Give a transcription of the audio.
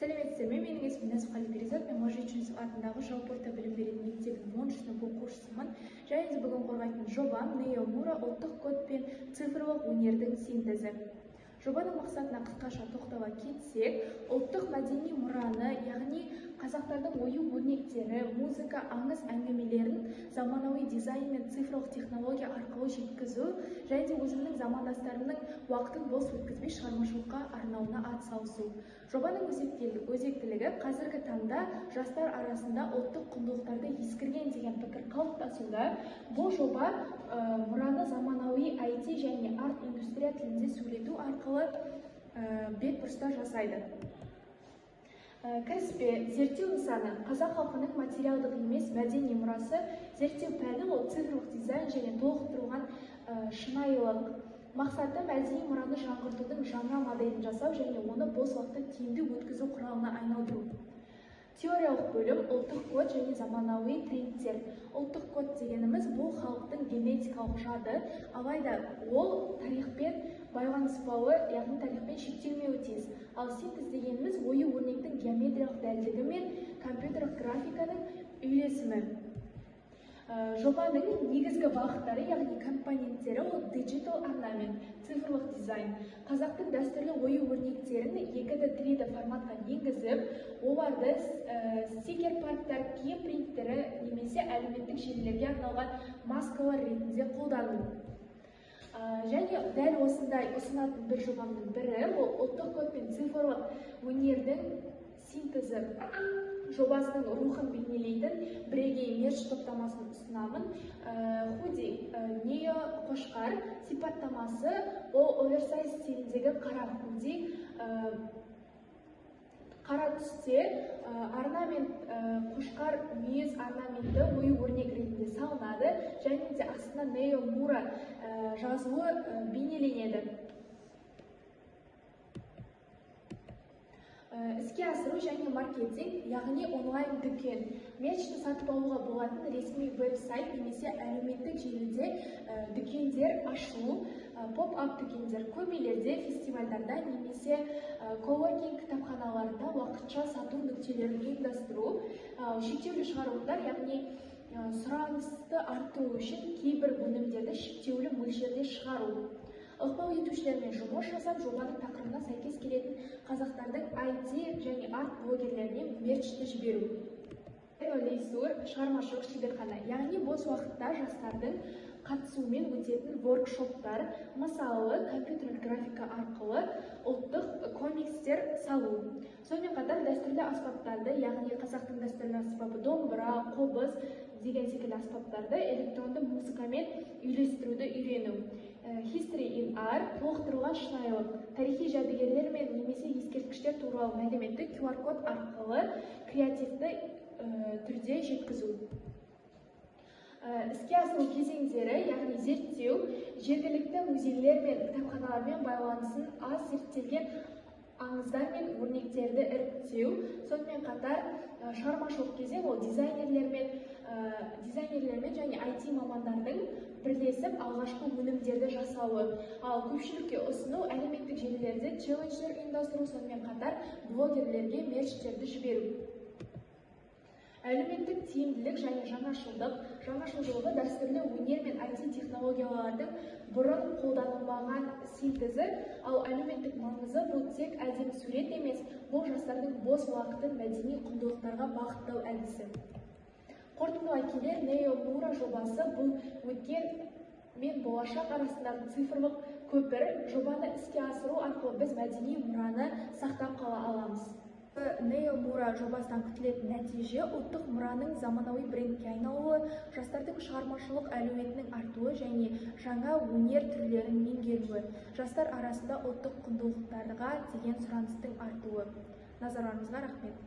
Сәлеметсіздер ме? Менің есімім Нәсіпқали Перизат, мен Можечинцев атындағы жалпы орта білім беретін мектебінің 10 сынып оқушысымын. Және де бүгін қорғайтын жобам Нео Мура ұлттық код пен цифрлық өнердің синтезі. Жобаның мақсатына қысқаша тоқтала кетсек, ұлттық мәдени мұраны, яғни қазақтардың ою-өрнектері, музыка, аңыз әңгімелерін заманауи дизайн мен цифрлық технология арқылы жеткізу, және де өзімнің замандастарымның уақытын бос өткізбей шығармашылыққа арнауына атсалысу. Жобаның өзектілігі қазіргі таңда жастар арасында ұлттық құндылықтарды ескерген деген пікір қалыптасуда. Бұл жоба мұраны заманауи IT және арт индустрия тілінде сөйлету арқылы бетбұрыстар жасайды. Кіріспе, зерттеу нысаны қазақ халқының материалдық емес мәдени мұрасы, зерттеу пәні ол цифрлық дизайн және толықтырылған шынайылық. Мақсаты мәдени мұраны жаңғыртудың жаңа моделін жасау және оны бос уақытты тиімді өткізу құралына айналдыру. Теориялық бөлім ұлттық код және заманауи трендтер. Ұлттық код дегеніміз бұл халықтың генетикалық жады, алайда ол тарихпен байланыспауы, яғни тарихпен шектелмеуі тиіс. Ал синтез дегеніміз ою-өрнектің геометриялық дәлдігі мен компьютерлік графиканың үйлесімі. Жобаның негізгі бағыттары, яғни компоненттері ол digital ornament, цифрлық дизайн. Қазақтың дәстүрлі ою-өрнектерін 2D 3D форматқа енгізіп, оларды стикер парктар, киім принттері немесе әлеуметтік желілерге арналған маскалар ретінде қолдану. Және дәл осындай ұсынатын бір жобамның бірі ол ұлттық код пен цифрлық өнердің синтезі жобасының рухын бейнелейтін бірегей мерч топтамасын ұсынамын. Худи Нео қошқар сипаттамасы ол оверсайз стиліндегі қара худи, қара түсте орнамент, қошқар мүйіз орнаменті ою-өрнек ретінде салынады, және де астына Нео Мура жазуы бейнеленеді. Іске асыру және маркетинг, яғни онлайн дүкен. Мерчті сатып алуға болатын ресми веб-сайт немесе әлеуметтік желіде дүкендер ашу, поп-ап дүкендер көп елдерде фестивальдарда немесе коворкинг кітапханаларында уақытша сату нүктелерін ұйымдастыру. Шектеулі шығарылымдар, яғни сұранысты арттыру үшін кейбір өнімдерді шектеулі мөлшерде шығару. Ықпал етушілермен жұмыс жасап, жобаның тақырыбына сәйкес келетін қазақтардың IT және арт блогерлеріне мерчті жіберу. Шығармашылық шеберхана, яғни бос уақытта жастардың қатысуымен өтетін воркшоптар, мысалы компьютерлік графика арқылы ұлттық комикстер салу. Сонымен қатар дәстүрлі аспаптарды, яғни қазақтың дәстүрлі аспабы домбыра, қобыз деген секілді аспаптарды электронды музыкамен үйлестіруді үйрену. History in Art, толықтырылған шынайылық, тарихи жәдігерлер мен немесе ескерткіштер туралы мәліметті QR-код арқылы креативті түрде жеткізу. Іске асыру кезеңдері, яғни зерттеу, жергілікті музейлер мен кітапханалармен байланысын аз зерттелген аңыздар мен өрнектерді іріктеу. Сонымен қатар шығармашылық кезең ол дизайнерлермен және IT мамандардың бірлесіп алғашқы өнімдерді жасауы. Ал көпшілікке ұсыну әлеуметтік желілерде челлендждер ұйымдастыру, сонымен қатар блогерлерге мерчтерді жіберу. Әлеуметтік тиімділік және жаңашылдығы дәстүрлі өнер мен IT технологиялардың бұрын қолданылмаған синтезі, ал әлеуметтік маңызы бұл тек әдемі сурет емес, бұл жастардың бос уақытын мәдени құндылықтарға бағыттау әдісі. Қорытындылай келе, Нео Мура жобасы бұл өткен мен болашақ арасындағы цифрлық көпір. Жобаны іске асыру арқылы біз мәдени мұраны сақтап қала аламыз. Нео Мура жобасынан күтілетін нәтиже ұлттық мұраның заманауи брендке айналуы, жастардың шығармашылық әлеуетінің артуы және жаңа өнер түрлерін меңгеруі, жастар арасында ұлттық құндылықтарға деген сұраныстың артуы. Назарларыңызға рахмет.